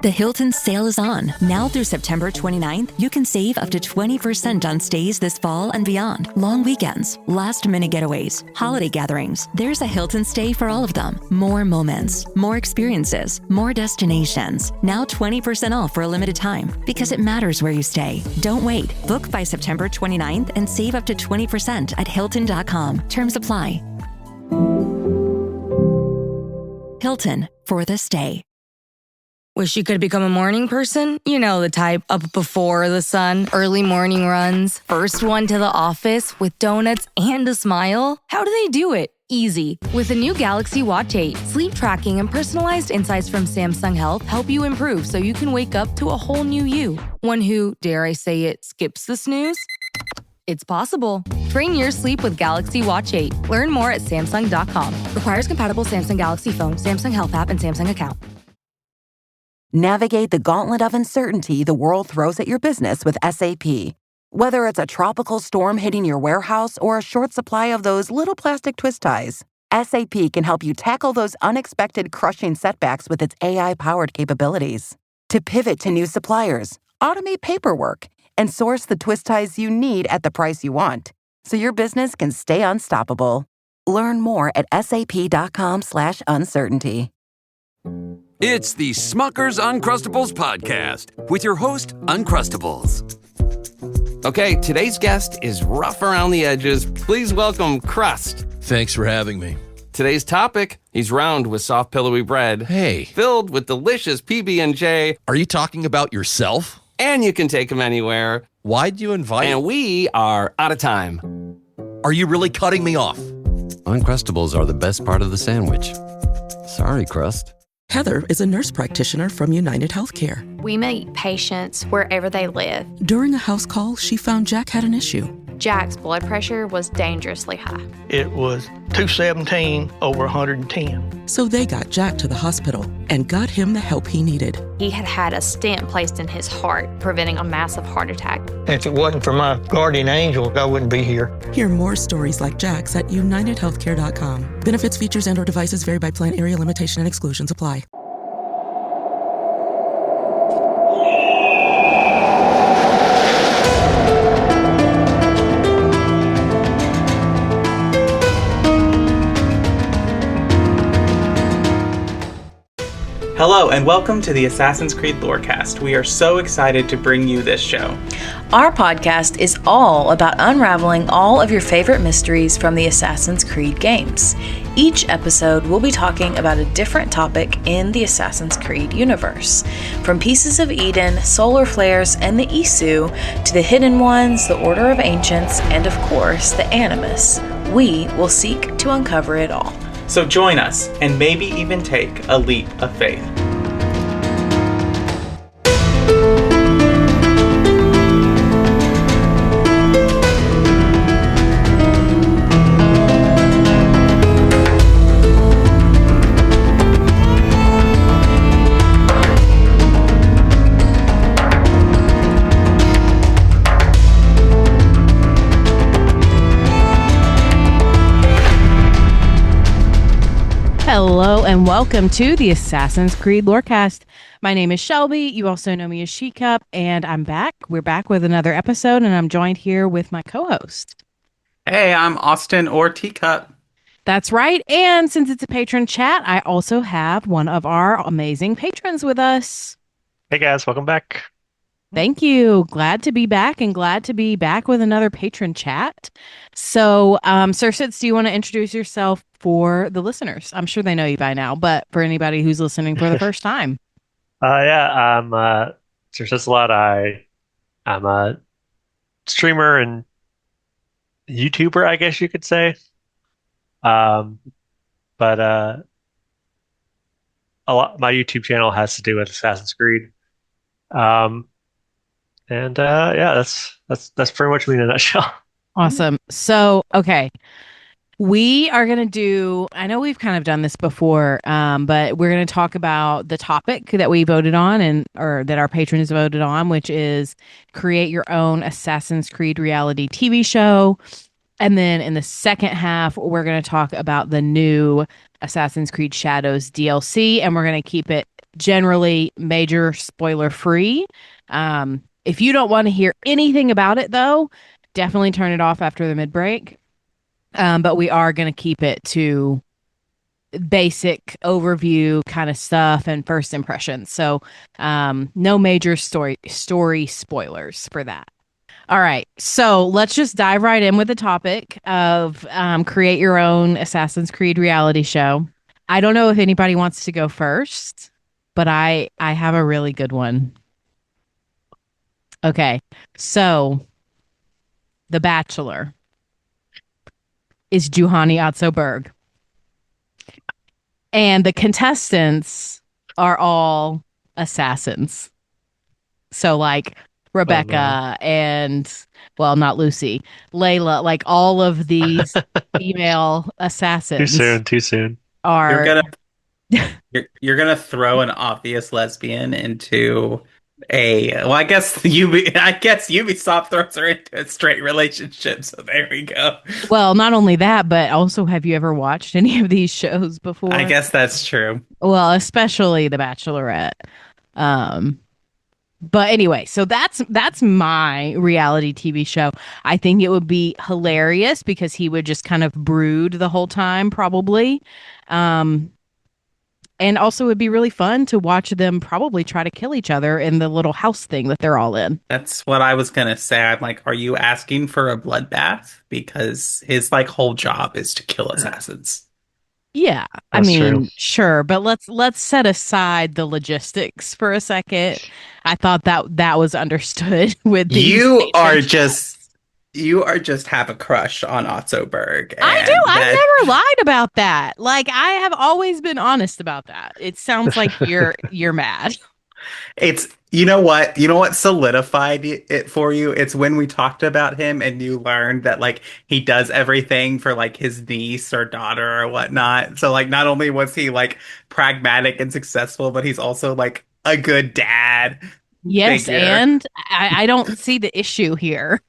The Hilton sale is on. Now through September 29th, you can save up to 20% on stays this fall and beyond. Long weekends, last-minute getaways, holiday gatherings. There's a Hilton stay for all of them. More moments, more experiences, more destinations. Now 20% off for a limited time because it matters where you stay. Don't wait. Book by September 29th and save up to 20% at Hilton.com. Terms apply. Hilton for the stay. Wish you could become a morning person? You know the type, up before the sun, early morning runs, first one to the office with donuts and a smile. How do they do it? Easy. With the new Galaxy Watch 8, sleep tracking and personalized insights from Samsung Health help you improve so you can wake up to a whole new you. One who, dare I say it, skips the snooze? It's possible. Train your sleep with Galaxy Watch 8. Learn more at Samsung.com. Requires compatible Samsung Galaxy phone, Samsung Health app, and Samsung account. Navigate the gauntlet of uncertainty the world throws at your business with SAP. Whether it's a tropical storm hitting your warehouse or a short supply of those little plastic twist ties, SAP can help you tackle those unexpected crushing setbacks with its AI-powered capabilities. To pivot to new suppliers, automate paperwork, and source the twist ties you need at the price you want, so your business can stay unstoppable. Learn more at sap.com/uncertainty. It's the Smucker's Uncrustables podcast with your host, Uncrustables. Okay, today's guest is rough around the edges. Please welcome Crust. Thanks for having me. Today's topic, he's round with soft, pillowy bread. Hey. Filled with delicious PB&J. Are you talking about yourself? And you can take him anywhere. Why'd you invite? And we are out of time. Are you really cutting me off? Uncrustables are the best part of the sandwich. Sorry, Crust. Heather is a nurse practitioner from United Healthcare. We meet patients wherever they live. During a house call, she found Jack had an issue. Jack's blood pressure was dangerously high. It was 217 over 110. So they got Jack to the hospital and got him the help he needed. He had had a stent placed in his heart, preventing a massive heart attack. If it wasn't for my guardian angel, I wouldn't be here. Hear more stories like Jack's at unitedhealthcare.com. Benefits, features, and/or devices vary by plan, area, limitation, and exclusions apply. Hello and welcome to the Assassin's Creed Lorecast. We are so excited to bring you this show. Our podcast is all about unraveling all of your favorite mysteries from the Assassin's Creed games. Each episode we'll be talking about a different topic in the Assassin's Creed universe. From Pieces of Eden, solar flares, and the Isu, to the Hidden Ones, the Order of Ancients, and of course, the Animus. We will seek to uncover it all. So join us and maybe even take a leap of faith. Hello and welcome to the Assassin's Creed Lorecast. My name is Shelby. You also know me as She-Cup, and I'm back. We're back with another episode, and I'm joined here with my co-host. Hey, I'm Austin or Teacup. That's right. And since it's a patron chat, I also have one of our amazing patrons with us. Hey guys, welcome back. Thank you. Glad to be back and glad to be back with another patron chat. So, Sir Sitz, do you want to introduce yourself for the listeners? I'm sure they know you by now, but for anybody who's listening for the first time. I'm Sir Sitz-a-lot. I'm a streamer and YouTuber, I guess you could say. But a lot my YouTube channel has to do with Assassin's Creed. That's pretty much me in a nutshell. Awesome. So, okay. We are going to do, I know we've kind of done this before, but we're going to talk about the topic that we voted on or that our patrons voted on, which is create your own Assassin's Creed reality TV show. And then in the second half, we're going to talk about the new Assassin's Creed Shadows DLC, and we're going to keep it generally major spoiler free. If you don't want to hear anything about it, though, definitely turn it off after the mid break. But we are going to keep it to basic overview kind of stuff and first impressions. So no major story spoilers for that. All right, so let's just dive right in with the topic of create your own Assassin's Creed reality show. I don't know if anybody wants to go first, but I have a really good one. Okay, so The Bachelor is Juhani Atzoberg. And the contestants are all assassins. So like Rebecca and, well, not Lucy, Layla, like all of these female assassins. Too soon. Are you're gonna throw an obvious lesbian into I guess Ubisoft throws her into a straight relationship, so there we go. Well, not only that, but also, have you ever watched any of these shows before? I guess that's true. Well, especially The Bachelorette. But anyway, so that's my reality TV show. I think it would be hilarious because he would just kind of brood the whole time, probably. And also it'd be really fun to watch them probably try to kill each other in the little house thing that they're all in. That's what I was gonna say. I'm like, are you asking for a bloodbath? Because his like whole job is to kill assassins. Yeah, That's I mean, true. sure, but let's set aside the logistics for a second. I thought that was understood with these You are patrons. just have a crush on Ottoberg. I do. I've never lied about that. Like I have always been honest about that. It sounds like you're mad. It's you know what solidified it for you? It's when we talked about him and you learned that like he does everything for like his niece or daughter or whatnot. So like not only was he like pragmatic and successful, but he's also like a good dad. Yes, figure. and I don't see the issue here.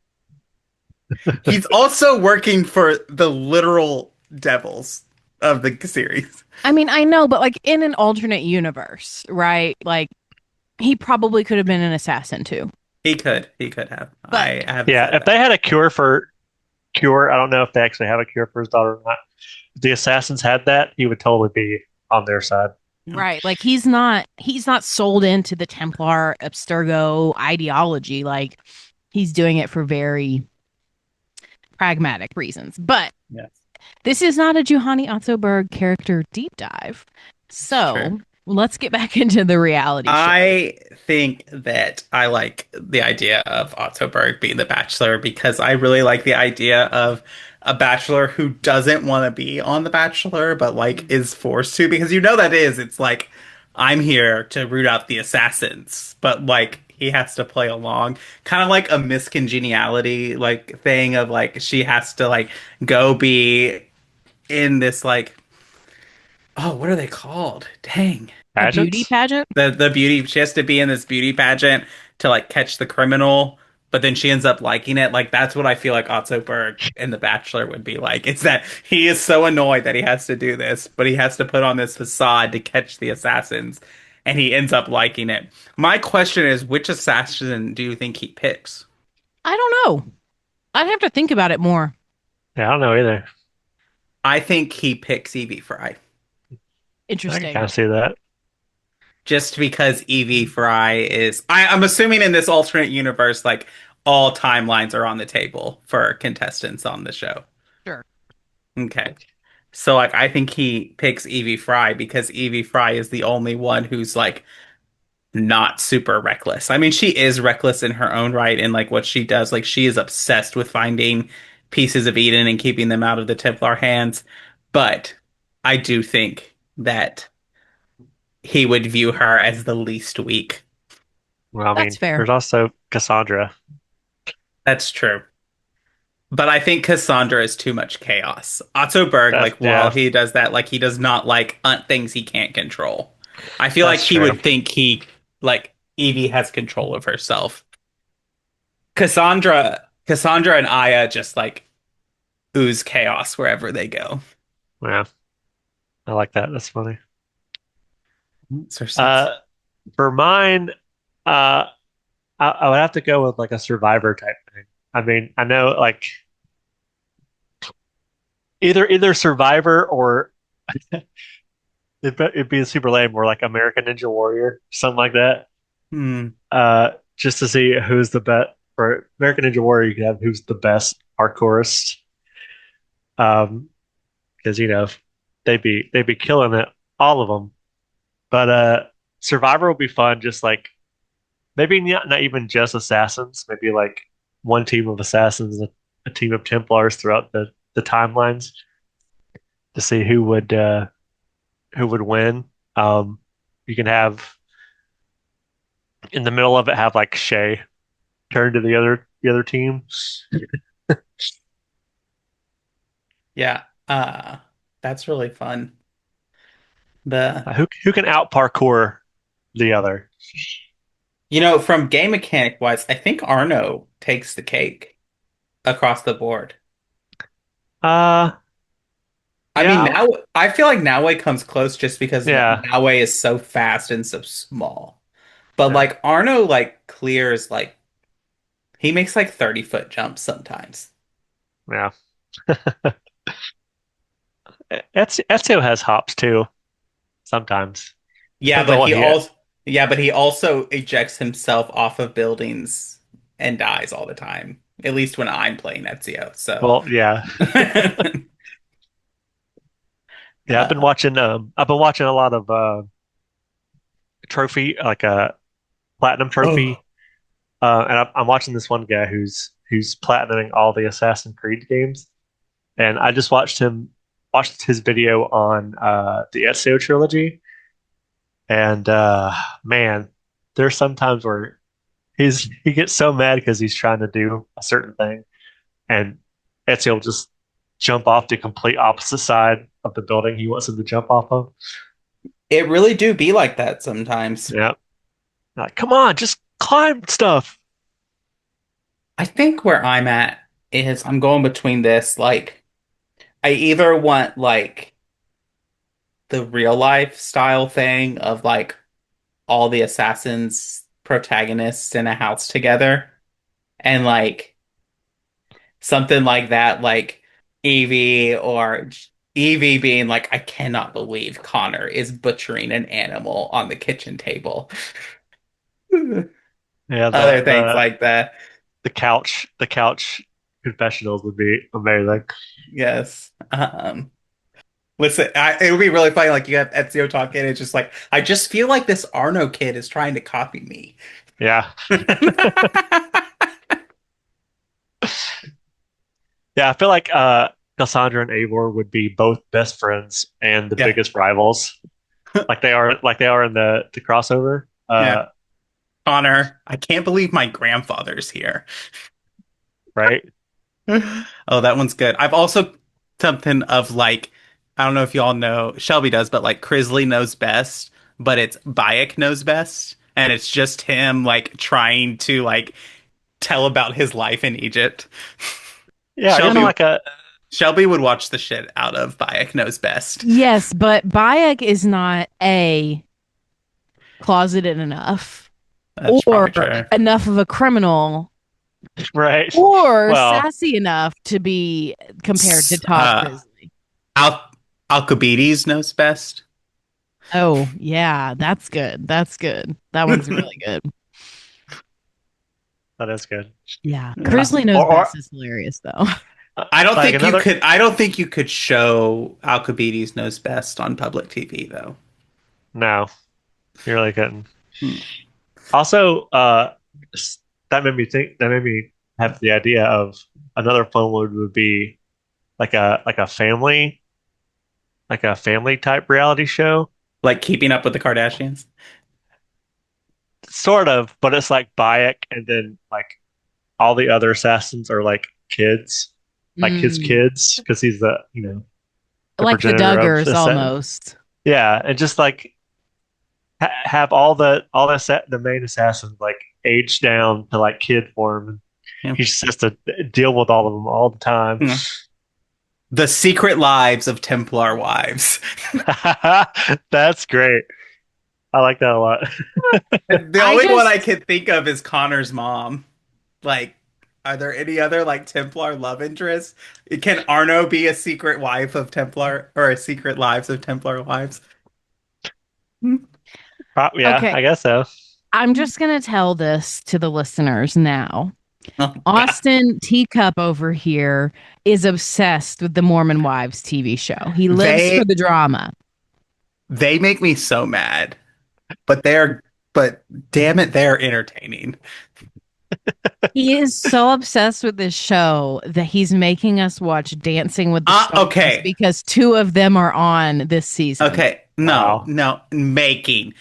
He's also working for the literal devils of the series. I mean, I know, but like in an alternate universe, right? Like he probably could have been an assassin too. He could have. But- I have Yeah, if they had a cure, I don't know if they actually have a cure for his daughter or not. If the assassins had that, he would totally be on their side. Right. Like he's not sold into the Templar Abstergo ideology. Like he's doing it for very pragmatic reasons. But Yes. this is not a Juhani Ottoberg character deep dive. So True. let's get back into the reality show. I think that I like the idea of Ottoberg being the Bachelor because I really like the idea of a Bachelor who doesn't want to be on The Bachelor, but like is forced to because it's like I'm here to root out the assassins, but like he has to play along, kind of like a miscongeniality like thing of like she has to like go be in this like what are they called? Dang. A beauty pageant? The beauty, she has to be in this beauty pageant to like catch the criminal, but then she ends up liking it. Like that's what I feel like Otto Berg in The Bachelor would be like. It's that he is so annoyed that he has to do this, but he has to put on this facade to catch the assassins, and he ends up liking it. My question is, which assassin do you think he picks? I don't know. I'd have to think about it more. Yeah, I don't know either. I think he picks Evie Fry. I Interesting. can kind of see that. Just because Evie Fry is, I'm assuming in this alternate universe, like all timelines are on the table for contestants on the show. Sure. Okay. So like I think he picks Evie Fry because Evie Fry is the only one who's like not super reckless. I mean, she is reckless in her own right and like what she does. Like she is obsessed with finding pieces of Eden and keeping them out of the Templar hands. But I do think that he would view her as the least weak. Well, I mean, That's fair. there's also Cassandra. That's true. But I think Cassandra is too much chaos. Otto Berg, while he does that, like he does not like things he can't control. I feel like he would think Evie has control of herself. Cassandra and Aya just like ooze chaos wherever they go. Yeah, I like that. That's funny. For mine, I would have to go with like a survivor type thing. I mean, I know like either survivor or it'd be super lame, or like American Ninja Warrior, something like that. Just to see who's the best. For American Ninja Warrior, you can have who's the best parkourist. Because they'd be killing it, all of them. But Survivor will be fun. Just like maybe not even just assassins. Maybe like one team of assassins, a team of Templars throughout the timelines to see who would win. You can have in the middle of it have like Shay turn to the other team. Yeah, that's really fun. Who can out parkour the other? From game mechanic wise, I think Arno takes the cake across the board. I mean, now I feel like Naue comes close just because Naue is so fast and so small. But like Arno like clears like he makes like 30-foot jumps sometimes. Yeah. Ezio has hops too, sometimes. Yeah, but he also ejects himself off of buildings and dies all the time. At least when I'm playing Ezio. So well, yeah. Yeah, I've been watching a lot of trophy, like a platinum trophy. And I'm watching this one guy who's platinuming all the Assassin's Creed games. And I just watched his video on the Ezio trilogy. And man, there's sometimes where he gets so mad because he's trying to do a certain thing, and Ezio will just jump off the complete opposite side of the building he wants him to jump off of. It really do be like that sometimes. Yeah. Like, come on, just climb stuff. I think where I'm at is I'm going between this, like, I either want like the real life style thing of like all the assassins protagonists in a house together and like something like that, like Evie or Evie being like, I cannot believe Connor is butchering an animal on the kitchen table. Yeah, other things like that. The couch confessionals would be amazing. Yes. Listen, it would be really funny. Like you have Ezio talking, it's just like I just feel like this Arno kid is trying to copy me. Yeah. Yeah, I feel like Cassandra and Eivor would be both best friends and the biggest rivals, like they are in the crossover. Yeah. Connor, I can't believe my grandfather's here. Right? Oh, that one's good. I've also something of like, I don't know if y'all know, Shelby does, but like Crisley Knows Best, but it's Bayek Knows Best, and it's just him like trying to like tell about his life in Egypt. Yeah, Shelby would watch the shit out of Bayek Knows Best. Yes, but Bayek is not closeted enough. That's or true. enough of a criminal, right? Or sassy enough to be compared to Todd Grizzly. Alcibiades Knows Best. Oh yeah, that's good. That one's really good. That is good. Yeah, Grizzly Knows Best is hilarious though. I don't think you could show Alcibiades Knows Best on public TV though. No, you really couldn't. Also, that made me have the idea of another fun one would be like a family type reality show, like Keeping Up with the Kardashians. Sort of, but it's like Bayek, and then like all the other assassins are like kids, like his kids, because he's the like the Duggars almost. Yeah, and just like have all the main assassins like age down to like kid form. Yeah. He just has to deal with all of them all the time. Yeah. The Secret Lives of Templar Wives. That's great. I like that a lot. The I only one I just can think of is Connor's mom. Like, are there any other like Templar love interests? Can Arno be a secret wife of Templar or a secret lives of Templar wives? Yeah, okay. I guess so. I'm just gonna tell this to the listeners now. Oh God. Austin Teacup over here is obsessed with the Mormon Wives TV show. He lives They for the drama. they make me so mad. But damn it, they're entertaining. He is so obsessed with this show that he's making us watch Dancing with the Stars Okay. because two of them are on this season. Okay. No, Wow. no, making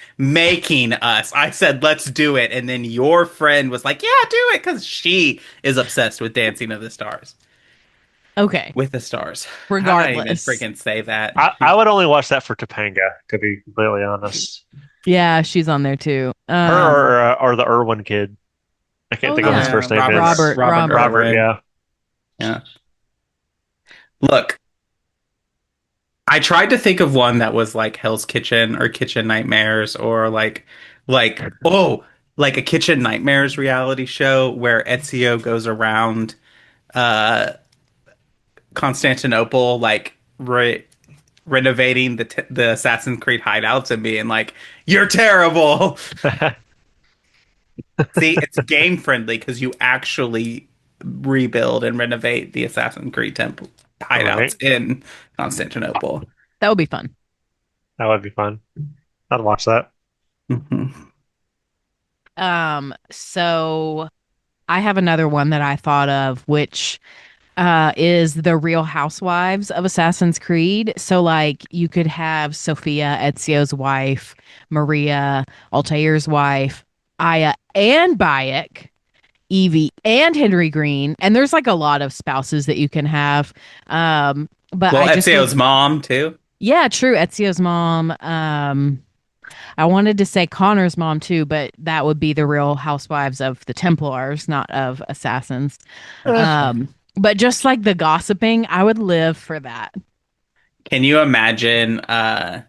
us. I said, let's do it. And then your friend was like, yeah, do it. Because she is obsessed with Dancing of the Stars. Okay. With the stars. Regardless. How did I even freaking say that? I would only watch that for Topanga, to be completely honest. Yeah, she's on there too. Her or the Irwin kid. I can't think of his first name. Robert, yeah. Yeah. Look, I tried to think of one that was like Hell's Kitchen or Kitchen Nightmares or like a Kitchen Nightmares reality show where Ezio goes around Constantinople like renovating the Assassin's Creed hideouts and being like, "You're terrible." See, it's game friendly because you actually rebuild and renovate the Assassin's Creed temple hideouts in Constantinople. That would be fun. That would be fun. I'd watch that. So I have another one that I thought of, which is the Real Housewives of Assassin's Creed. So like you could have Sophia, Ezio's wife, Maria, Altair's wife, Aya and Bayek, Evie and Henry Green, and there's like a lot of spouses that you can have. But well, I just Ezio's mom too. Yeah, true. Ezio's mom. I wanted to say Connor's mom too, but that would be the Real Housewives of the Templars, not of Assassins. But just like the gossiping, I would live for that. Can you imagine the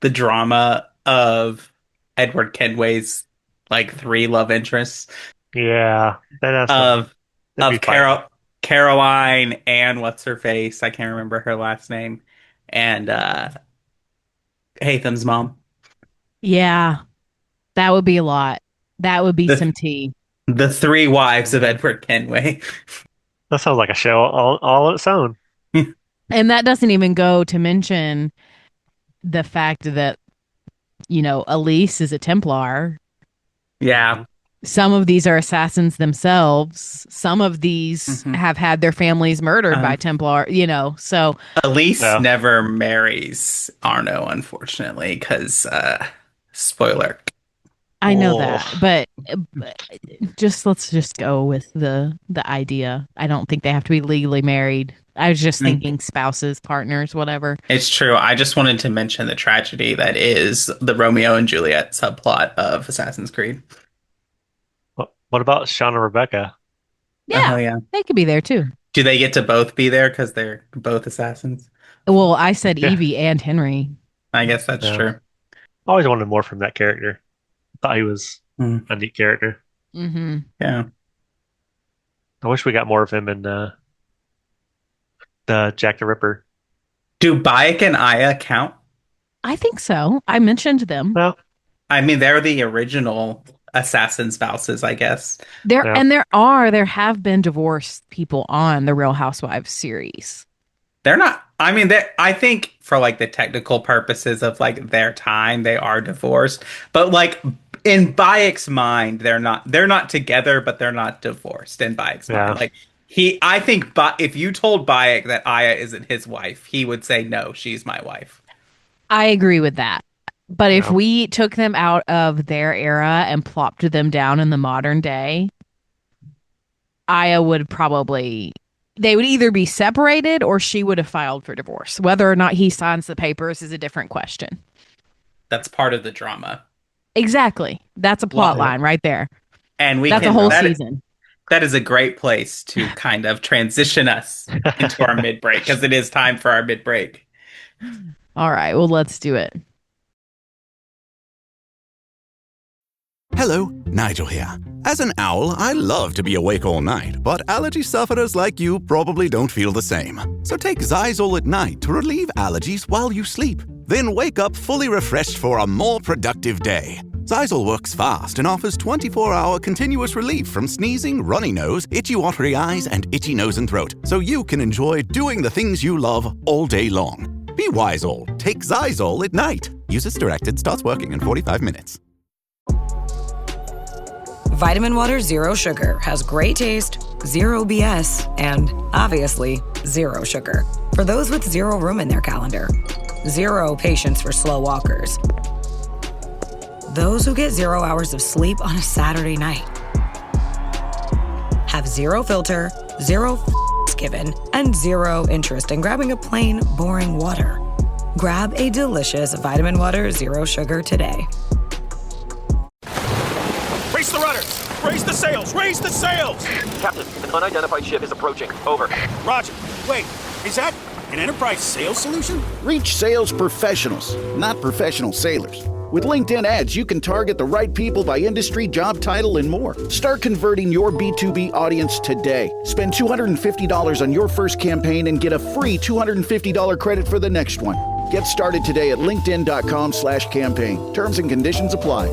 drama of Edward Kenway's like 3 love interests? Yeah, of Caroline and what's her face? I can't remember her last name. And Hatham's mom. Yeah, that would be a lot. That would be some tea. The 3 wives of Edward Kenway. That sounds like a show all on its own. And that doesn't even go to mention the fact that, Elise is a Templar. Yeah. Some of these are assassins themselves. Some of these have had their families murdered by Templar, so. Elise never marries Arno, unfortunately, because, spoiler. I know that, but let's just go with the idea. I don't think they have to be legally married. I was just thinking spouses, partners, whatever. It's true. I just wanted to mention the tragedy that is the Romeo and Juliet subplot of Assassin's Creed. What about Sean and Rebecca? Yeah, yeah. They could be there too. Do they get to both be there because they're both assassins? Well, I said Evie and Henry. I guess that's true. I always wanted more from that character. Thought he was a neat character. Mm-hmm. Yeah. I wish we got more of him in the Jack the Ripper. Do Bayek and Aya count? I think so. I mentioned them. Well, I mean, they're the original assassin spouses, I guess. There have been divorced people on the Real Housewives series. They're not. I mean, I think for like the technical purposes of like their time, they are divorced. But like in Bayek's mind, they're not together, but they're not divorced in Bayek's mind. Like I think if you told Bayek that Aya isn't his wife, he would say, no, she's my wife. I agree with that. But if we took them out of their era and plopped them down in the modern day, Aya would they would either be separated or she would have filed for divorce. Whether or not he signs the papers is a different question. That's part of the drama. Exactly. That's a plot line right there. And that's a whole season. That is a great place to kind of transition us into our mid-break because it is time for our mid-break. All right. Well, let's do it. Hello, Nigel here. As an owl, I love to be awake all night, but allergy sufferers like you probably don't feel the same. So take Zysol at night to relieve allergies while you sleep. Then wake up fully refreshed for a more productive day. Zysol works fast and offers 24-hour continuous relief from sneezing, runny nose, itchy watery eyes, and itchy nose and throat, so you can enjoy doing the things you love all day long. Be Wisol. Take Zysol at night. Use as directed. Starts working in 45 minutes. Vitamin Water Zero Sugar has great taste, zero BS, and obviously zero sugar. For those with zero room in their calendar. Zero patience for slow walkers. Those who get 0 hours of sleep on a Saturday night. Have zero filter, zero given, and zero interest in grabbing a plain, boring water. Grab a delicious Vitamin Water Zero Sugar today. Raise the rudders! Raise the sails! Raise the sails! Captain, an unidentified ship is approaching. Over. Roger. Wait, is that an Enterprise sales solution? Reach sales professionals, not professional sailors. With LinkedIn ads, you can target the right people by industry, job title, and more. Start converting your B2B audience today. Spend $250 on your first campaign and get a free $250 credit for the next one. Get started today at linkedin.com/campaign. Terms and conditions apply.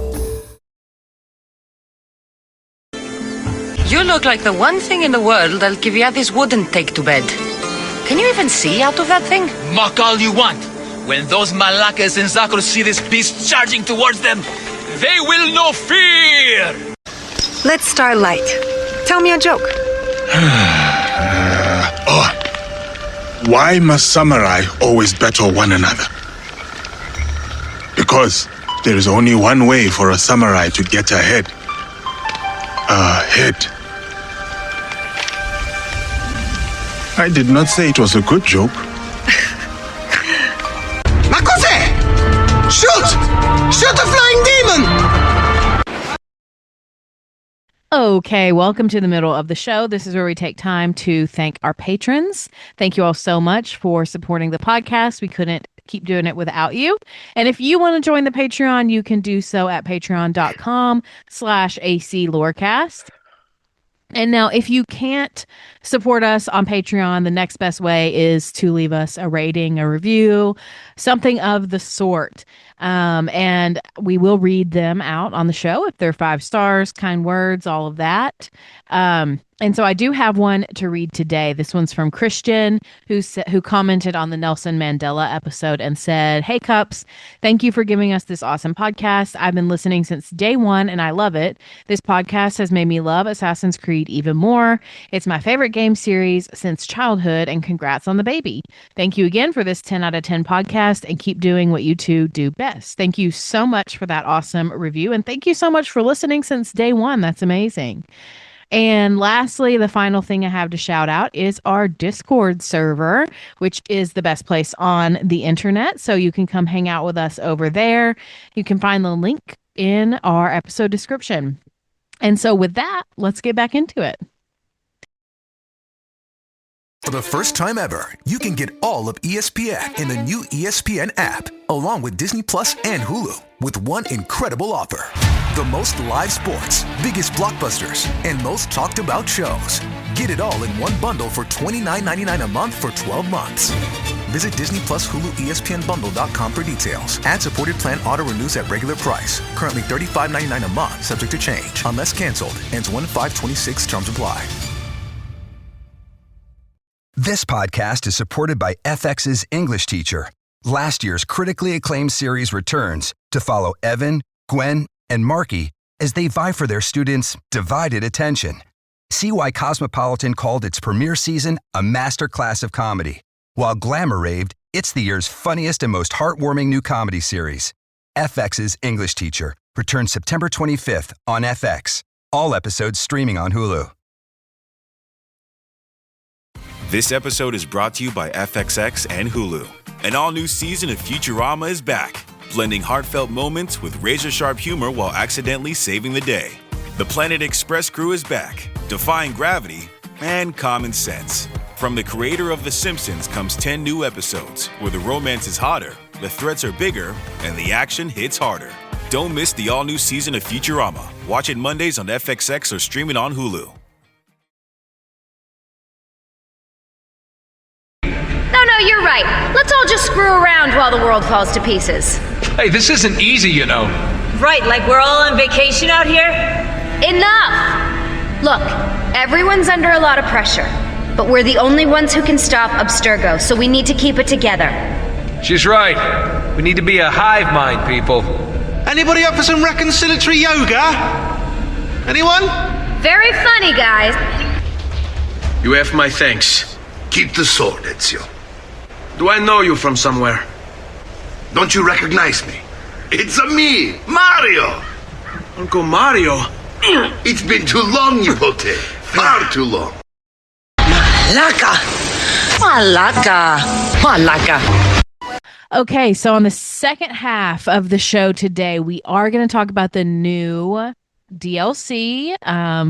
You look like the one thing in the world Alcibiades wouldn't take to bed. Can you even see out of that thing? Mock all you want. When those Malakas and Zakros see this beast charging towards them, they will know fear! Let's start light. Tell me a joke. Why must samurai always battle one another? Because there is only one way for a samurai to get ahead. Ahead. I did not say it was a good joke. Makose! Shoot! Shoot a flying demon! Okay, welcome to the middle of the show. This is where we take time to thank our patrons. Thank you all so much for supporting the podcast. We couldn't keep doing it without you. And if you want to join the Patreon, you can do so at patreon.com/ACLorecast. And now, if you can't support us on Patreon, the next best way is to leave us a rating, a review, something of the sort. And we will read them out on the show if they're 5 stars, kind words, all of that. And so I do have one to read today. This one's from Christian, who commented on the Nelson Mandela episode and said, "Hey, Cups, thank you for giving us this awesome podcast. I've been listening since day one, and I love it. This podcast has made me love Assassin's Creed even more. It's my favorite game series since childhood, and congrats on the baby. Thank you again for this 10 out of 10 podcast, and keep doing what you two do best." Thank you so much for that awesome review, and thank you so much for listening since day one. That's amazing. And lastly, the final thing I have to shout out is our Discord server, which is the best place on the internet. So you can come hang out with us over there. You can find the link in our episode description. And so with that, let's get back into it. For the first time ever, you can get all of ESPN in the new ESPN app, along with Disney Plus and Hulu, with one incredible offer. The most live sports, biggest blockbusters, and most talked about shows. Get it all in one bundle for $29.99 a month for 12 months. Visit Disney Plus Hulu ESPNBundle.com for details. Ad-supported plan auto renews at regular price. Currently $35.99 a month, subject to change. Unless canceled. Ends 1/5/26. Terms apply. This podcast is supported by FX's English Teacher. Last year's critically acclaimed series returns to follow Evan, Gwen, and Marky as they vie for their students' divided attention. See why Cosmopolitan called its premiere season a masterclass of comedy, while Glamour raved it's the year's funniest and most heartwarming new comedy series. FX's English Teacher returns September 25th on FX. All episodes streaming on Hulu. This episode is brought to you by FXX and Hulu. An all-new season of Futurama is back, blending heartfelt moments with razor-sharp humor while accidentally saving the day. The Planet Express crew is back, defying gravity and common sense. From the creator of The Simpsons comes 10 new episodes where the romance is hotter, the threats are bigger, and the action hits harder. Don't miss the all-new season of Futurama. Watch it Mondays on FXX or stream it on Hulu. No, you're right. Let's all just screw around while the world falls to pieces. Hey, this isn't easy, you know. Right, like we're all on vacation out here? Enough! Look, everyone's under a lot of pressure, but we're the only ones who can stop Abstergo, so we need to keep it together. She's right. We need to be a hive mind, people. Anybody up for some reconciliatory yoga? Anyone? Very funny, guys. You have my thanks. Keep the sword, Ezio. Do I know you from somewhere? Don't you recognize me? It's a me, Mario! Uncle Mario? It's been too long, Nipote. Far too long. Malaka! Malaka! Malaka! Okay, so on the second half of the show today, we are going to talk about the new DLC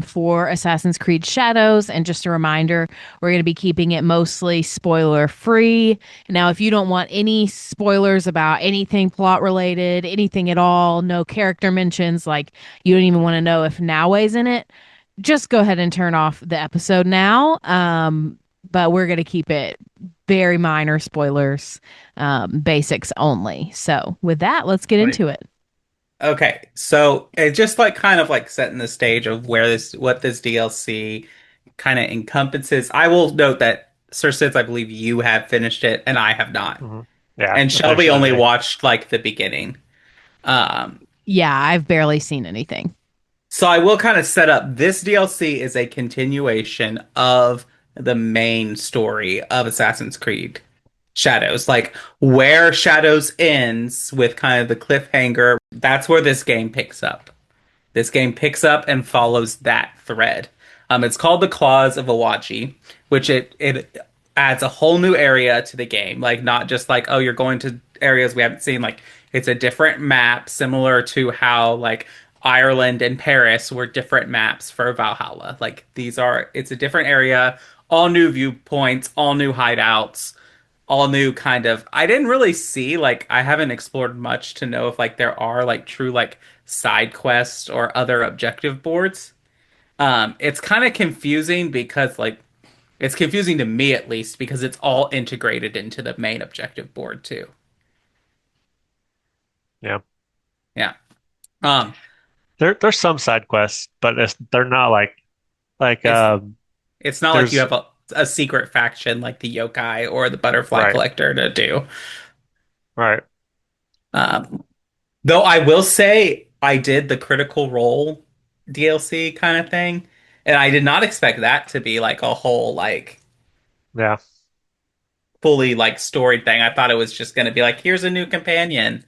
for Assassin's Creed Shadows. And just a reminder, we're going to be keeping it mostly spoiler free. Now, if you don't want any spoilers about anything plot related, anything at all, no character mentions, like you don't even want to know if Naoe's in it, just go ahead and turn off the episode now. But we're going to keep it very minor spoilers, basics only. So with that, let's get into it. Okay, so it just like kind of like setting the stage of what this DLC kind of encompasses. I will note that Sir Sids, I believe you have finished it and I have not. Mm-hmm. Yeah, and Shelby only watched like the beginning. Yeah, I've barely seen anything. So I will kind of set up this DLC is a continuation of the main story of Assassin's Creed Shadows. Like where Shadows ends with kind of the cliffhanger, that's where this game picks up. This game picks up and follows that thread. It's called the Claws of Awaji, which it adds a whole new area to the game. Like not just like, oh, you're going to areas we haven't seen. Like it's a different map, similar to how like Ireland and Paris were different maps for Valhalla. Like it's a different area, all new viewpoints, all new hideouts, all new kind of. I didn't really see, like, I haven't explored much to know if like there are like true like side quests or other objective boards. It's kind of confusing because like it's confusing to me at least because it's all integrated into the main objective board too. Yeah. Yeah. There's some side quests, but they're not like it's not like you have a secret faction like the yokai or the butterfly collector to do. Right. Though I will say I did the Critical Role DLC kind of thing, and I did not expect that to be like a whole like fully like storied thing. I thought it was just going to be like, here's a new companion.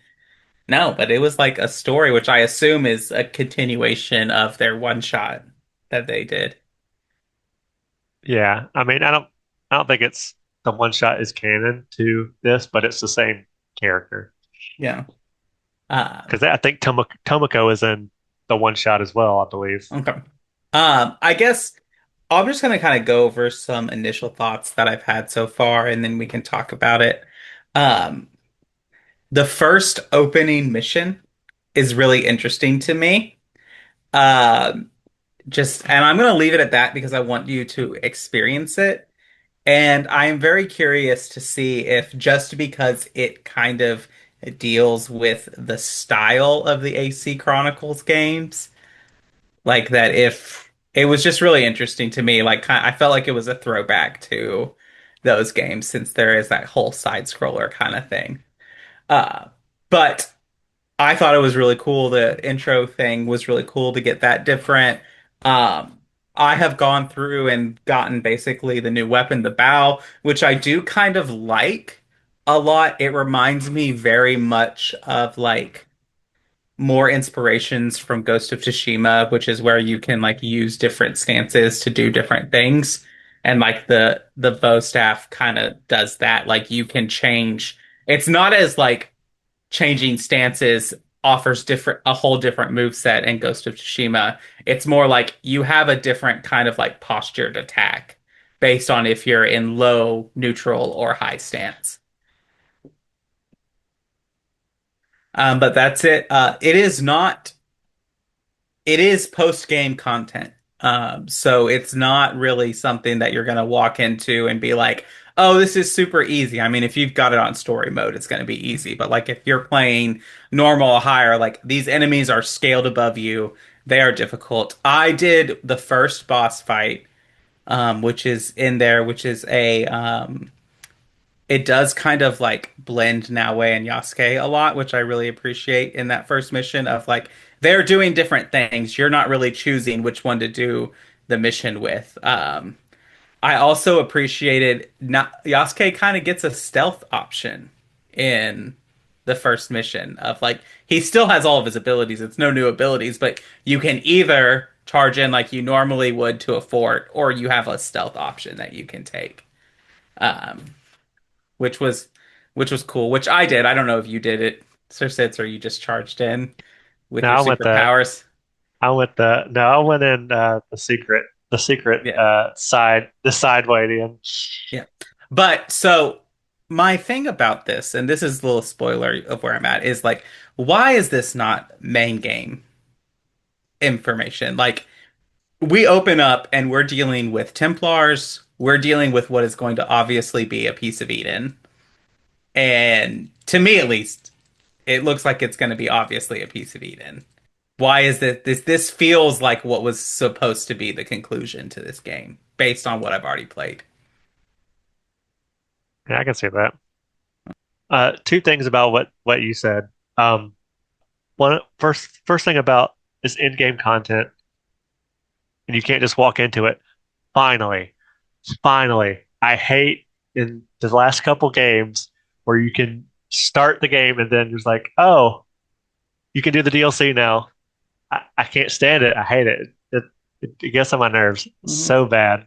No, but it was like a story, which I assume is a continuation of their one shot that they did. Yeah, I mean, I don't think it's the one shot is canon to this, but it's the same character. Yeah, because I think Tomoko is in the one shot as well, I believe. Okay. I guess I'm just gonna kind of go over some initial thoughts that I've had so far, and then we can talk about it. The first opening mission is really interesting to me. And I'm going to leave it at that because I want you to experience it. And I am very curious to see if just because it kind of deals with the style of the AC Chronicles games, like that if it was just really interesting to me, like I felt like it was a throwback to those games since there is that whole side scroller kind of thing. But I thought it was really cool. The intro thing was really cool to get that different. I have gone through and gotten basically the new weapon, the bow, which I do kind of like a lot. It reminds me very much of like more inspirations from Ghost of Tsushima, which is where you can like use different stances to do different things. And like the bow staff kind of does that. Like you can change. It's not as like changing stances offers a whole different move set in Ghost of Tsushima. It's more like you have a different kind of like postured attack based on if you're in low, neutral, or high stance. But that's it. It is not. It is post game content. So it's not really something that you're gonna walk into and be like, "Oh, this is super easy." I mean, if you've got it on story mode, it's gonna be easy. But like if you're playing normal or higher, like these enemies are scaled above you. They are difficult. I did the first boss fight, which is in there, which is a it does kind of like blend Naue and Yasuke a lot, which I really appreciate in that first mission of like they're doing different things. You're not really choosing which one to do the mission with. I also appreciated not Yasuke kind of gets a stealth option in the first mission of like he still has all of his abilities. It's no new abilities, but you can either charge in like you normally would to a fort, or you have a stealth option that you can take. Um, which was cool, which I did. I don't know if you did it, Sir Sitz, or you just charged in with No, your I went the superpowers. I went in the secret Yeah. side way in. Yeah. But so my thing about this, and this is a little spoiler of where I'm at, is like, why is this not main game information? Like, we open up and we're dealing with Templars, we're dealing with what is going to obviously be a piece of Eden. And to me at least, it looks like it's going to be obviously a piece of Eden. Why is that this feels like what was supposed to be the conclusion to this game based on what I've already played. Yeah, I can see that. Two things about what you said. First thing about this in-game content, and you can't just walk into it. Finally, finally, I hate in the last couple games where you can start the game and then it's like, oh, you can do the DLC now. I can't stand it. I hate it. It gets on my nerves so bad.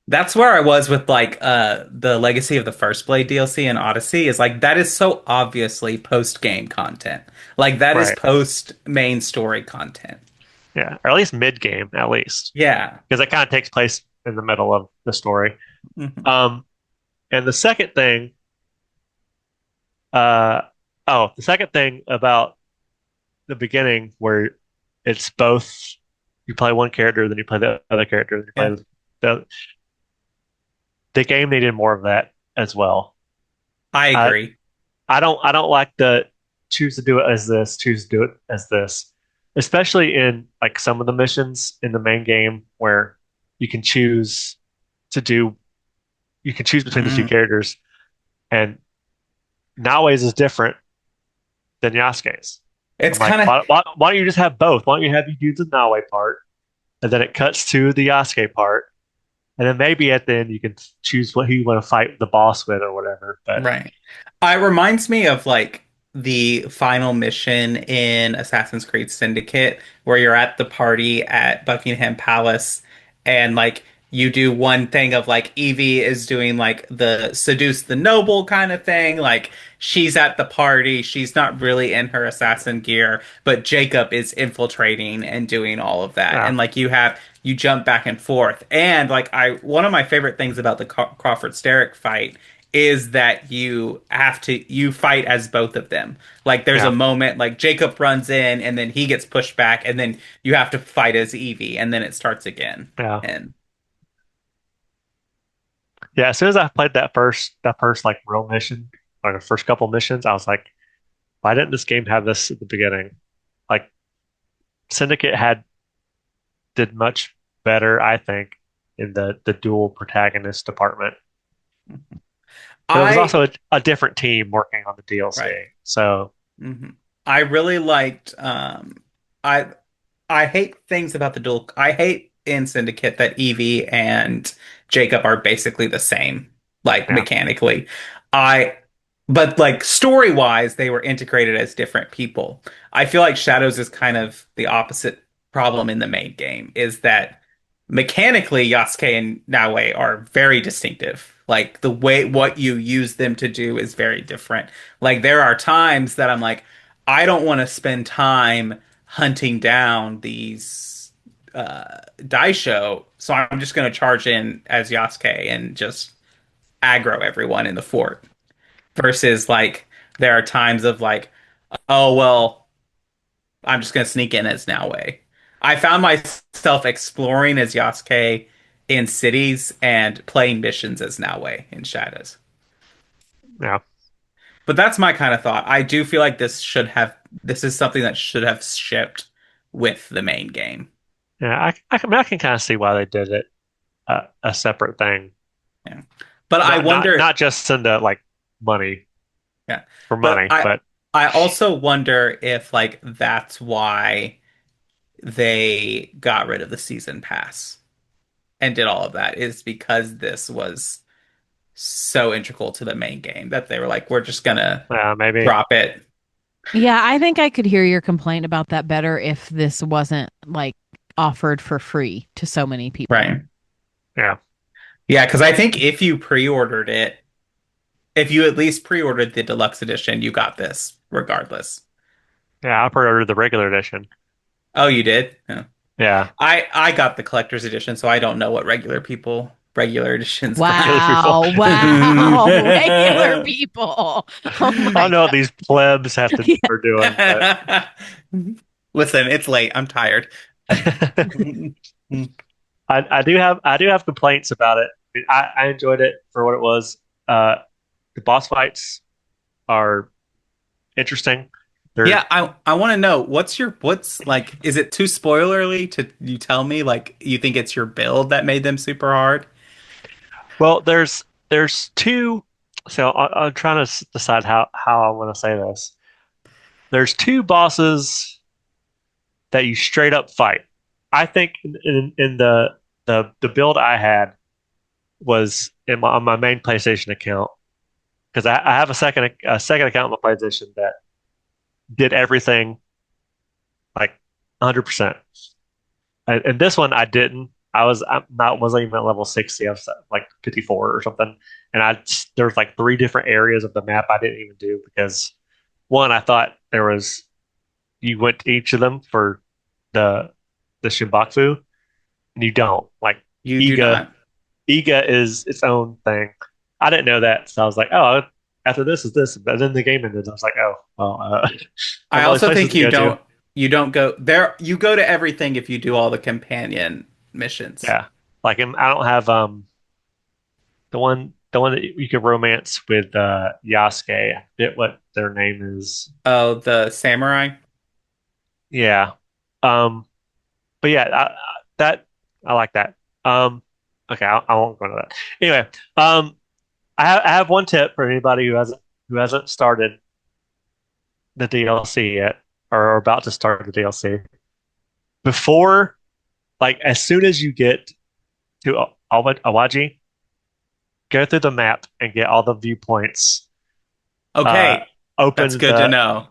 That's where I was with like the Legacy of the First Blade DLC and Odyssey is like that is so obviously post game content. Like that is Right. post main story content. Yeah, or at least mid game, at least. Yeah. Because it kind of takes place in the middle of the story. Mhm. And the second thing about the beginning where it's both you play one character, then you play the other character, then you play the game needed more of that as well. I agree. I don't like the choose to do it as this, choose to do it as this, especially in like some of the missions in the main game where you can choose to do you can choose between the two characters, and Naoe's is different than Yasuke's. It's I'm like, kind of why don't you just have both? Why don't you have you do the Naoe part, and then it cuts to the Yasuke part, and then maybe at the end you can choose who you want to fight the boss with or whatever. But right. It reminds me of like the final mission in Assassin's Creed Syndicate where you're at the party at Buckingham Palace and like you do one thing of like Evie is doing like the seduce the noble kind of thing. Like she's at the party, she's not really in her assassin gear, but Jacob is infiltrating and doing all of that. Yeah. And like you jump back and forth. And like one of my favorite things about the Crawford Steric fight is that you fight as both of them. Like there's a moment like Jacob runs in and then he gets pushed back and then you have to fight as Evie and then it starts again. Yeah. And yeah, as soon as I played that first like real mission or the first couple missions, I was like, why didn't this game have this at the beginning? Like Syndicate did much better, I think, in the dual protagonist department. But it was also a different team working on the DLC. Right. So I really liked I hate things about the dual I hate in Syndicate that Evie and Jacob are basically the same, like mechanically. But like story-wise, they were integrated as different people. I feel like Shadows is kind of the opposite problem in the main game, is that mechanically Yasuke and Naue are very distinctive. Like the way what you use them to do is very different. Like there are times that I'm like, I don't want to spend time hunting down these Daisho, so I'm just going to charge in as Yasuke and just aggro everyone in the fort. Versus like there are times of like, Oh, well, I'm just gonna sneak in as Naoe. I found myself exploring as Yasuke in cities and playing missions as Naoe in Shadows. Yeah. But that's my kind of thought. I do feel like this is something that should have shipped with the main game. Yeah, I can kind of see why they did it a separate thing. Yeah. But I wonder not just into like money yeah. for money, but I also wonder if like that's why they got rid of the season pass and did all of that is because this was so integral to the main game that they were like, we're just gonna maybe drop it. Yeah, I think I could hear your complaint about that better if this wasn't like offered for free to so many people. Right. Yeah. Yeah, because I think if you pre-ordered it, if you at least pre-ordered the deluxe edition, you got this regardless. Yeah, I pre-ordered the regular edition. Oh, you did? Yeah. Yeah. I got the collector's edition, so I don't know what regular editions Wow, wow, regular people. Oh my I don't know what these plebs have to are doing. But... Listen, it's late. I'm tired. I do have complaints about it. I mean, I enjoyed it for what it was. The boss fights are interesting. Yeah, I want to know what's like. Is it too spoilerly to you tell me like you think it's your build that made them super hard? Well, there's two. So I'm trying to decide how I want to say this. There's two bosses that you straight up fight. I think in the build I had was on my main PlayStation account because I have a second account on my PlayStation that did everything like 100%. And this one I didn't. Wasn't even at level 60. I was at like 54 or something. And there was like 3 different areas of the map I didn't even do because one, I thought you went to each of them for the Shimbakfu, and you don't. Like you do not. Iga is its own thing. I didn't know that, so I was like, oh, after this is this, but then the game ended. I was like, oh, well. I also think you don't go there. You go to everything if you do all the companion missions. Yeah, like I don't have the one that you could romance with Yasuke. I forget what their name is. Oh, the samurai. Yeah, but yeah, I like that. Okay, I won't go into that. Anyway, I have one tip for anybody who hasn't started the DLC yet or are about to start the DLC. Before, like as soon as you get to Awaji, go through the map and get all the viewpoints. Okay, that's good to know.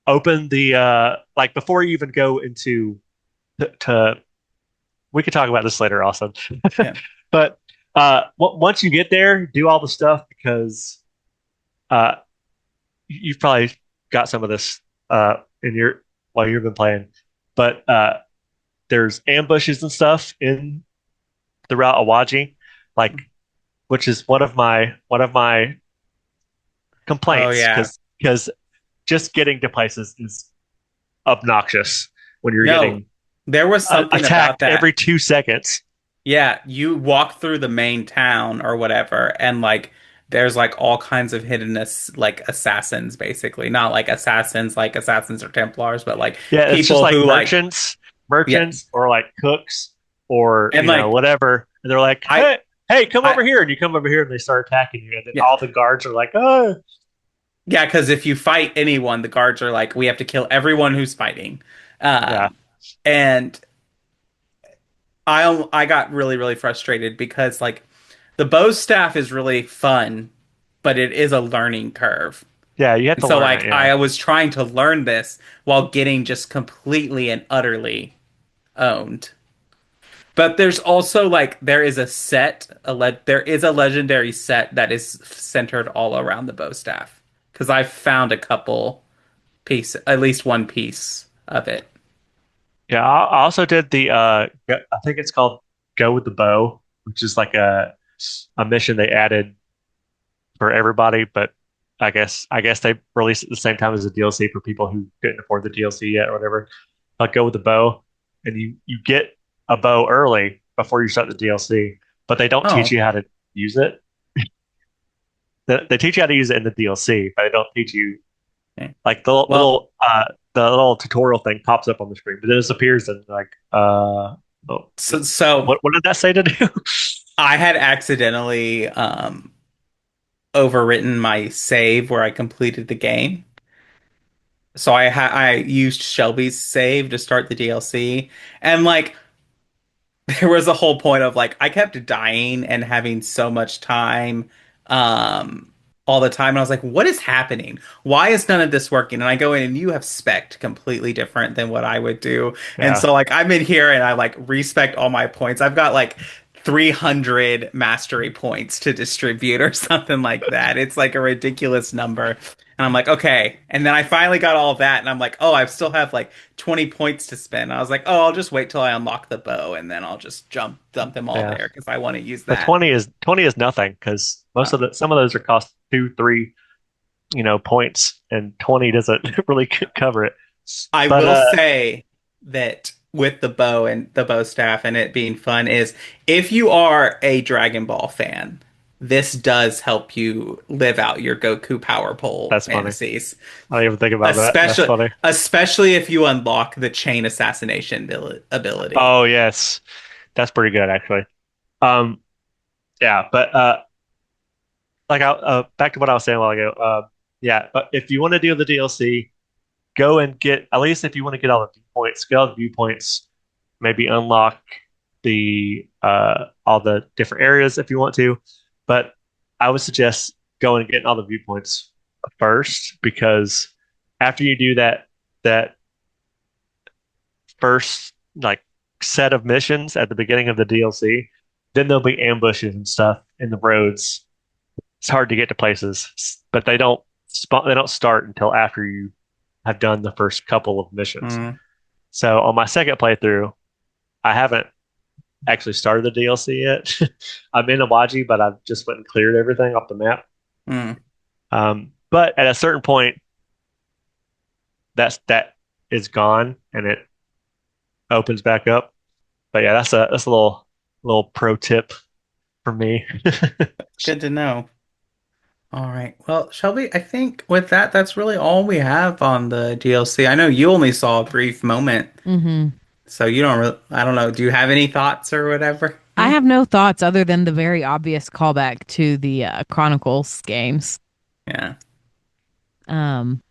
Open the like before you even go into to. We could talk about this later, also. Yeah. But once you get there, do all the stuff because you've probably got some of this while you've been playing. But there's ambushes and stuff in the route Awaji, like which is one of my complaints. Oh yeah, because just getting to places is obnoxious when you're getting. There was something attacked about that every 2 seconds. Yeah, you walk through the main town or whatever, and like there's like all kinds of hiddenness, like assassins, basically. Not like assassins or Templars, but like people it's just like who merchants or like cooks or and like, whatever. And they're like, hey, come over here, and you come over here, and they start attacking you, and then all the guards are like, oh. Yeah, because if you fight anyone, the guards are like, we have to kill everyone who's fighting. And I got really, really frustrated because like the bow staff is really fun, but it is a learning curve. Yeah, you have to learn it, yeah. I was trying to learn this while getting just completely and utterly owned. But there's also like there is a legendary set that is centered all around the bow staff because I've found a couple at least one piece of it. Yeah, I also did I think it's called Go with the Bow, which is like a mission they added for everybody, but I guess they released it at the same time as the DLC for people who couldn't afford the DLC yet or whatever. I'll go with the bow, and you get a bow early before you start the DLC, but they don't teach Oh. you how to use it. They teach you how to use it in the DLC, but they don't teach you like the little tutorial thing pops up on the screen, but then it disappears and like So what did that say to do? I had accidentally overwritten my save where I completed the game. So I used Shelby's save to start the DLC, and like there was a whole point of like I kept dying and having so much time um all the time, and I was like, what is happening? Why is none of this working? And I go in and you have spec'd completely different than what I would do. And Yeah. so like I'm in here and I like respect all my points. I've got like 300 mastery points to distribute or something like that. It's like a ridiculous number. And I'm like, okay. And then I finally got all of that, and I'm like, oh, I still have like 20 points to spend. I was like, oh, I'll just wait till I unlock the bow, and then I'll just dump them all Yeah. there because I want to use But that. 20 is nothing because some of those are cost 2, 3, points, and 20 doesn't really cover it. I But will say that with the bow and the bow staff and it being fun is if you are a Dragon Ball fan, this does help you live out your Goku power pole that's funny. fantasies. I didn't even think about that. That's funny. Especially if you unlock the chain assassination ability. Oh yes, that's pretty good actually. Um, yeah, but like back to what I was saying a while ago. Yeah, but if you want to do the DLC, go and get at least if you want to get all the viewpoints, get all the viewpoints. Maybe unlock the all the different areas if you want to, but I would suggest going and getting all the viewpoints first because after you do that first like set of missions at the beginning of the DLC, then there'll be ambushes and stuff in the roads. It's hard to get to places, but they don't start until after you have done the first couple of missions. So on my second playthrough, I haven't actually started the DLC yet. I'm in Awaji, but I've just went and cleared everything off the map. But at a certain point, that is gone and it opens back up. But yeah, that's a little pro tip for me. Good to know. All right. Well, Shelby, I think with that, that's really all we have on the DLC. I know you only saw a brief moment. Mm-hmm. So you don't really, I don't know. Do you have any thoughts or whatever? I have no thoughts other than the very obvious callback to the Chronicles games. Yeah.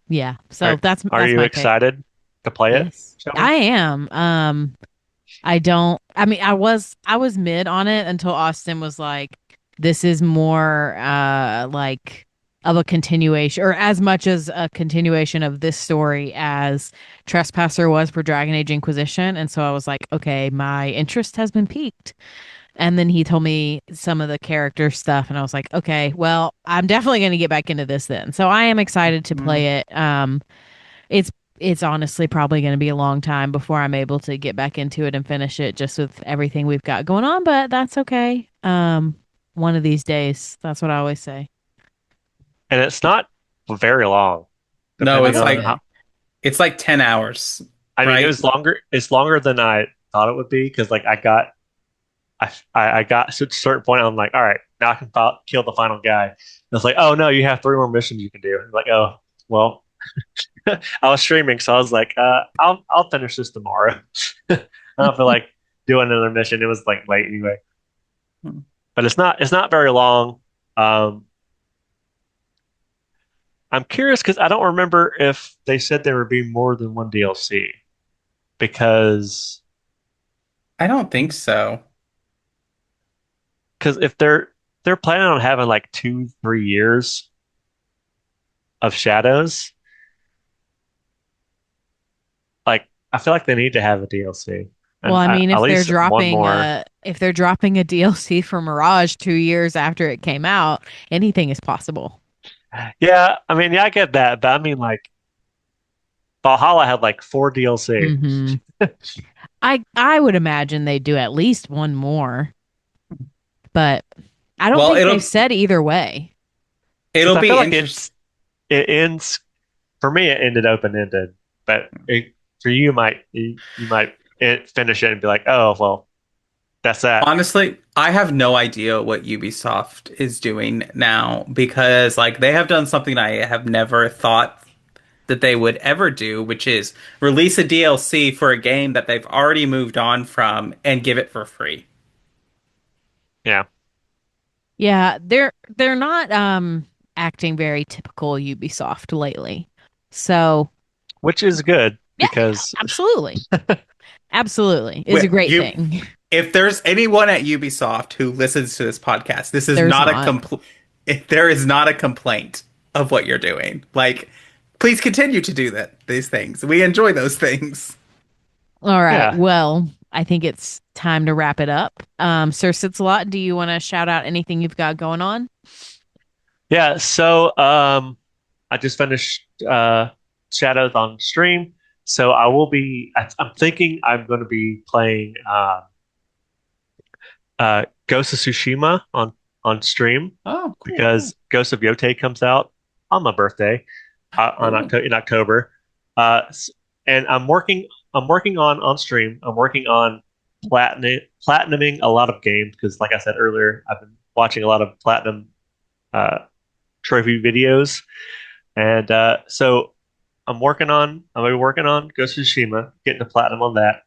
Yeah. So that's Are you my excited to play it? I am. I was mid on it until Austin was like, this is more like of a continuation or as much as a continuation of this story as Trespasser was for Dragon Age Inquisition. And so I was like, okay, my interest has been piqued. And then he told me some of the character stuff and I was like, okay, well, I'm definitely going to get back into this then. So I am excited to play it. It's honestly probably going to be a long time before I'm able to get back into it and finish it just with everything we've got going on, but that's okay. One of these days. That's what I always say. And it's not very long. No, it's like 10 hours. I mean, it was longer. It's longer than I thought it would be because like I got to a certain point. I'm like, all right, now I can kill the final guy. And it's like, oh no, you have 3 more missions you can do. I'm like, oh well. I was streaming, so I was like, I'll finish this tomorrow. I don't feel like doing another mission. It was like late anyway. But it's not very long. I'm curious because I don't remember if they said there would be more than one DLC. Because I don't think so. Because if they're planning on having like 2-3 years of Shadows, like I feel like they need to have a DLC. Well, I mean, if they're dropping a DLC for Mirage 2 years after it came out, anything is possible. Yeah, I mean, yeah, I get that, but I mean, like Valhalla had like 4 DLC. I would imagine they do at least one more, but I don't think they've said either way. It'll be interesting. it ends for me. It ended open ended, but for you might finish it and be like, oh well, that's that. Honestly, I have no idea what Ubisoft is doing now because like they have done something I have never thought that they would ever do, which is release a DLC for a game that they've already moved on from and give it for free. Yeah. Yeah, they're not acting very typical Ubisoft lately. So, which is good because absolutely. Absolutely. It's a great thing. If there's anyone at Ubisoft who listens to this podcast, this is not there is not a complaint of what you're doing. Like, please continue to do these things. We enjoy those things. All right. Yeah. Well, I think it's time to wrap it up. Sir Sitsalot, do you want to shout out anything you've got going on? Yeah, so I just finished Shadows on stream. So I will be, I'm thinking I'm going to be playing Ghost of Tsushima on stream. Oh, cool. Because Ghost of Yotei comes out on my birthday in October. And I'm working on stream. I'm working on platinuming a lot of games because, like I said earlier, I've been watching a lot of platinum trophy videos, and so I'm gonna be working on Ghost of Tsushima, getting the platinum on that,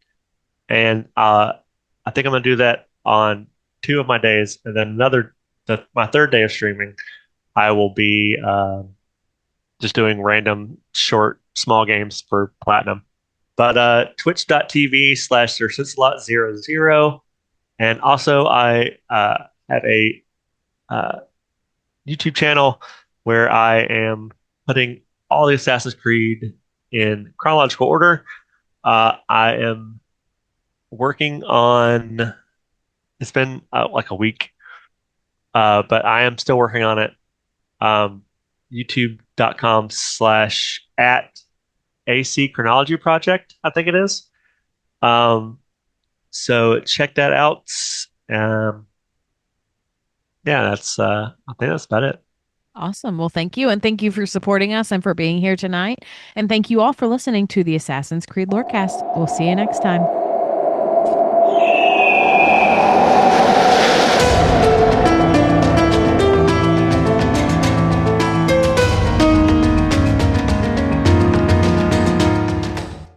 and I think I'm gonna do that on 2 of my days, and then my 3rd day of streaming, I will be just doing random short small games for platinum. But twitch.tv/SirSitsalot00, and also I have a YouTube channel where I am putting all the Assassin's Creed in chronological order. I am working on, it's been like a week, but I am still working on it. YouTube.com/@AC Chronology Project, I think it is. So check that out. Yeah, I think that's about it. Awesome. Well, thank you. And thank you for supporting us and for being here tonight. And thank you all for listening to the Assassin's Creed Lorecast. We'll see you next time.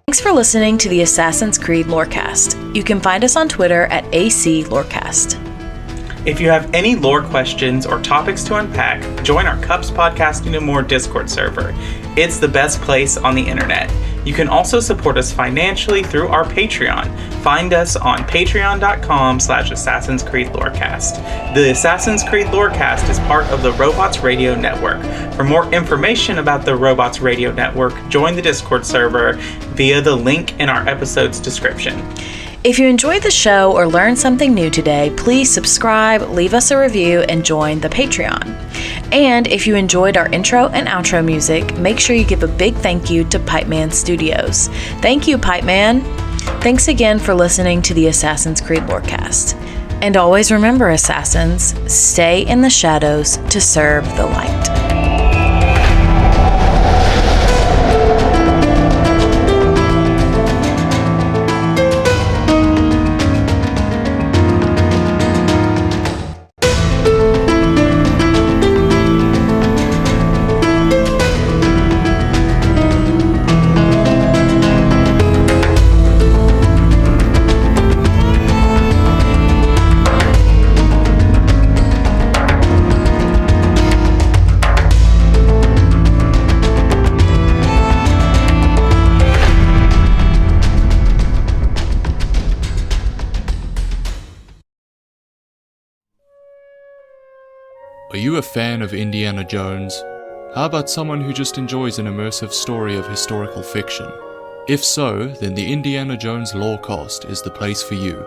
Thanks for listening to the Assassin's Creed Lorecast. You can find us on Twitter at AC Lorecast. If you have any lore questions or topics to unpack, join our Cups Podcasting and More Discord server. It's the best place on the internet. You can also support us financially through our Patreon. Find us on patreon.com/Assassin's Creed Lorecast. The Assassin's Creed Lorecast is part of the Robots Radio Network. For more information about the Robots Radio Network, join the Discord server via the link in our episode's description. If you enjoyed the show or learned something new today, please subscribe, leave us a review, and join the Patreon. And if you enjoyed our intro and outro music, make sure you give a big thank you to Pipeman Studios. Thank you, Pipeman. Thanks again for listening to the Assassin's Creed Lorecast. And always remember, Assassins, stay in the shadows to serve the light. Are you a fan of Indiana Jones? How about someone who just enjoys an immersive story of historical fiction? If so, then the Indiana Jones Lorecast is the place for you.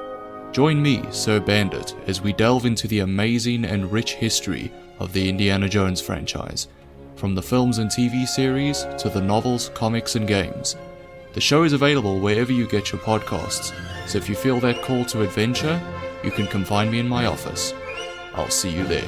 Join me, Sir Bandit, as we delve into the amazing and rich history of the Indiana Jones franchise, from the films and TV series to the novels, comics, and games. The show is available wherever you get your podcasts, so if you feel that call to adventure, you can come find me in my office. I'll see you there.